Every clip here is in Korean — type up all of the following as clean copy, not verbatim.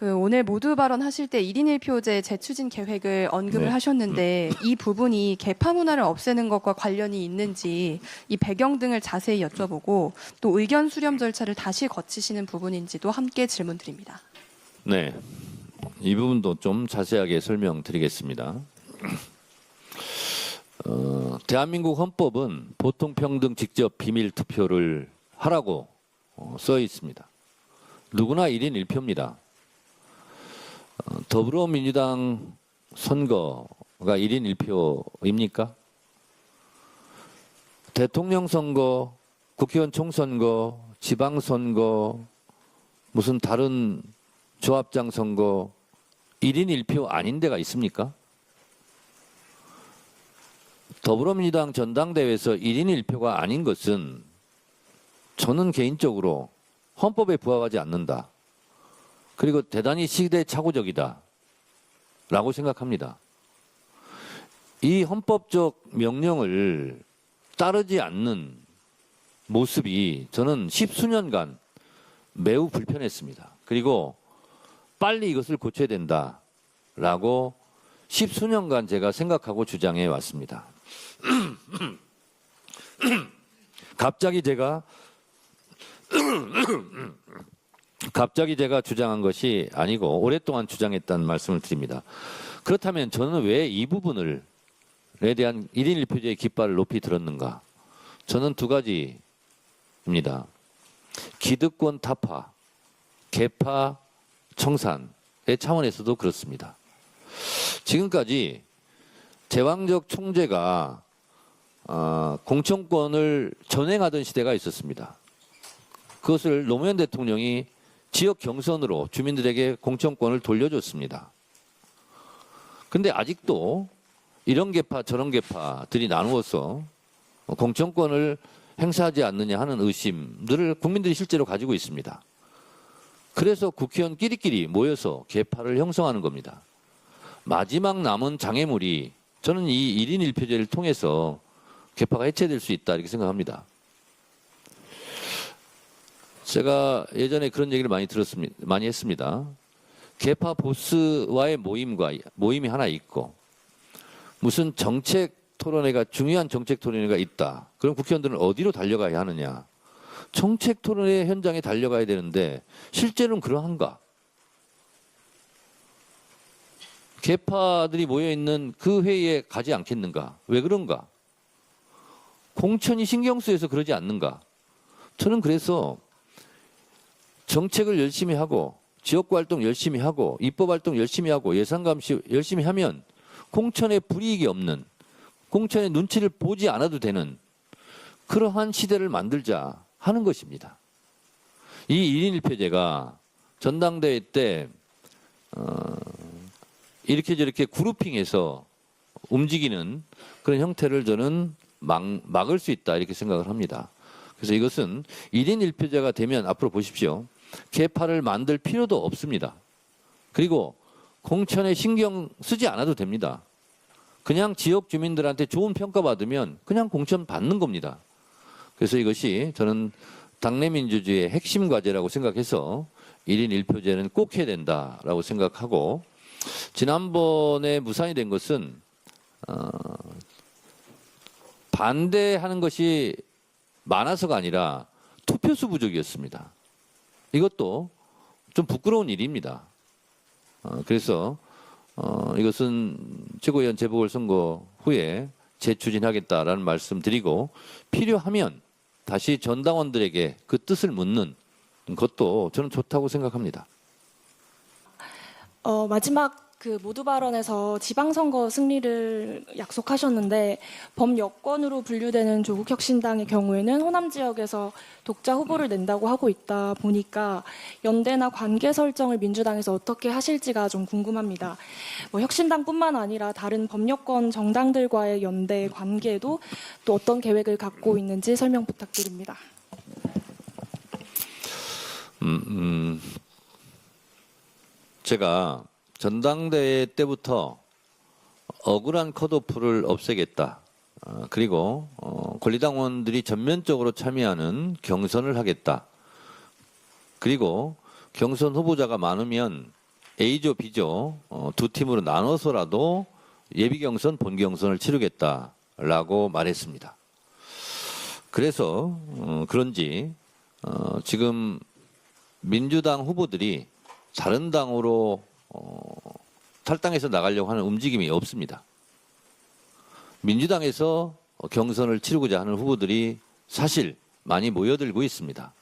오늘 모두 발언하실 때 1인 1표제 재추진 계획을 언급을 네. 하셨는데 이 부분이 계파 문화를 없애는 것과 관련이 있는지 이 배경 등을 자세히 여쭤보고 또 의견 수렴 절차를 다시 거치시는 부분인지도 함께 질문드립니다. 네, 이 부분도 좀 자세하게 설명드리겠습니다. 대한민국 헌법은 보통평등 직접 비밀 투표를 하라고 써 있습니다. 누구나 1인 1표입니다. 더불어민주당 선거가 1인 1표입니까? 대통령 선거, 국회의원 총선거, 지방선거, 무슨 다른 조합장 선거 1인 1표 아닌 데가 있습니까? 더불어민주당 전당대회에서 1인 1표가 아닌 것은 저는 개인적으로 헌법에 부합하지 않는다. 그리고 대단히 시대착오적이다 라고 생각합니다. 이 헌법적 명령을 따르지 않는 모습이 저는 십수년간 매우 불편했습니다. 그리고 빨리 이것을 고쳐야 된다라고 십수년간 제가 생각하고 주장해 왔습니다. 갑자기 제가 주장한 것이 아니고 오랫동안 주장했다는 말씀을 드립니다. 그렇다면 저는 왜 이 부분에 대한 1인 1표제의 깃발을 높이 들었는가? 저는 두 가지입니다. 기득권 타파, 계파 청산의 차원에서도 그렇습니다. 지금까지 제왕적 총재가 공천권을 전행하던 시대가 있었습니다. 그것을 노무현 대통령이 지역 경선으로 주민들에게 공천권을 돌려줬습니다. 근데 아직도 이런 계파 저런 계파들이 나누어서 공천권을 행사하지 않느냐 하는 의심들을 국민들이 실제로 가지고 있습니다. 그래서 국회의원끼리끼리 모여서 계파를 형성하는 겁니다. 마지막 남은 장애물이 저는 이 1인 1표제를 통해서 계파가 해체될 수 있다 이렇게 생각합니다. 제가 예전에 그런 얘기를 많이 했습니다. 계파 보스와의 모임이 하나 있고 무슨 정책 토론회가 중요한 정책 토론회가 있다. 그럼 국회의원들은 어디로 달려가야 하느냐? 정책 토론회 현장에 달려가야 되는데 실제로는 그러한가? 계파들이 모여있는 그 회의에 가지 않겠는가? 왜 그런가? 공천이 신경 쓰여서 그러지 않는가? 저는 그래서 정책을 열심히 하고 지역구 활동 열심히 하고 입법 활동 열심히 하고 예산 감시 열심히 하면 공천에 불이익이 없는 공천의 눈치를 보지 않아도 되는 그러한 시대를 만들자 하는 것입니다. 이 1인 1표제가 전당대회 때 이렇게 저렇게 그룹핑해서 움직이는 그런 형태를 저는 막을 수 있다 이렇게 생각을 합니다. 그래서 이것은 1인 1표제가 되면 앞으로 보십시오. 계파를 만들 필요도 없습니다. 그리고 공천에 신경 쓰지 않아도 됩니다. 그냥 지역 주민들한테 좋은 평가 받으면 그냥 공천 받는 겁니다. 그래서 이것이 저는 당내 민주주의의 핵심 과제라고 생각해서 1인 1표제는 꼭 해야 된다라고 생각하고 지난번에 무산이 된 것은 반대하는 것이 많아서가 아니라 투표수 부족이었습니다. 이것도 좀 부끄러운 일입니다. 그래서 이것은 최고위원 재보궐선거 후에 재추진하겠다라는 말씀 드리고 필요하면 다시 전당원들에게 그 뜻을 묻는 것도 저는 좋다고 생각합니다. 마지막 그 모두 발언에서 지방선거 승리를 약속하셨는데 범여권으로 분류되는 조국혁신당의 경우에는 호남 지역에서 독자 후보를 낸다고 하고 있다 보니까 연대나 관계 설정을 민주당에서 어떻게 하실지가 좀 궁금합니다. 혁신당뿐만 아니라 다른 범여권 정당들과의 연대 관계도 또 어떤 계획을 갖고 있는지 설명 부탁드립니다. 제가 전당대회 때부터 억울한 컷오프를 없애겠다. 그리고 권리당원들이 전면적으로 참여하는 경선을 하겠다. 그리고 경선 후보자가 많으면 A조, B조 두 팀으로 나눠서라도 예비 경선, 본 경선을 치르겠다라고 말했습니다. 그래서 그런지 지금 민주당 후보들이 다른 당으로 탈당해서 나가려고 하는 움직임이 없습니다. 민주당에서 경선을 치르고자 하는 후보들이 사실 많이 모여들고 있습니다.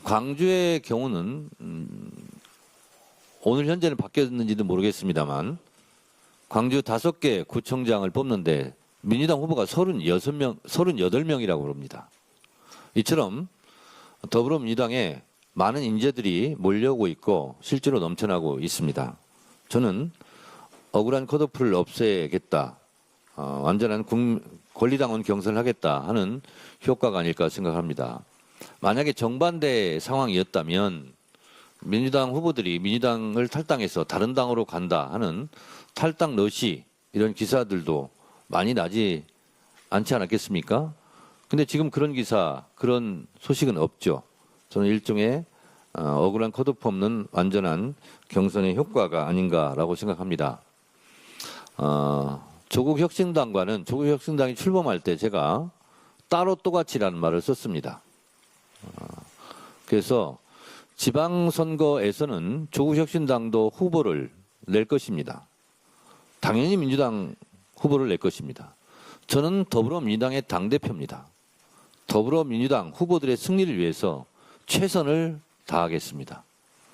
광주의 경우는 오늘 현재는 바뀌었는지도 모르겠습니다만 광주 5개 구청장을 뽑는데 민주당 후보가 38명이라고 그럽니다. 이처럼 더불어민주당에 많은 인재들이 몰려오고 있고 실제로 넘쳐나고 있습니다. 저는 억울한 컷오프를 없애겠다. 완전한 권리당원 경선을 하겠다 하는 효과가 아닐까 생각합니다. 만약에 정반대 상황이었다면 민주당 후보들이 민주당을 탈당해서 다른 당으로 간다 하는 탈당 러시 이런 기사들도 많이 나지 않지 않았겠습니까? 근데 지금 그런 기사, 그런 소식은 없죠. 저는 일종의 억울한 컷오프 없는 완전한 경선의 효과가 아닌가라고 생각합니다. 조국혁신당과는 조국혁신당이 출범할 때 제가 따로 또같이라는 말을 썼습니다. 그래서 지방선거에서는 조국혁신당도 후보를 낼 것입니다. 당연히 민주당 후보를 낼 것입니다. 저는 더불어민주당의 당대표입니다. 더불어민주당 후보들의 승리를 위해서 최선을 다하겠습니다.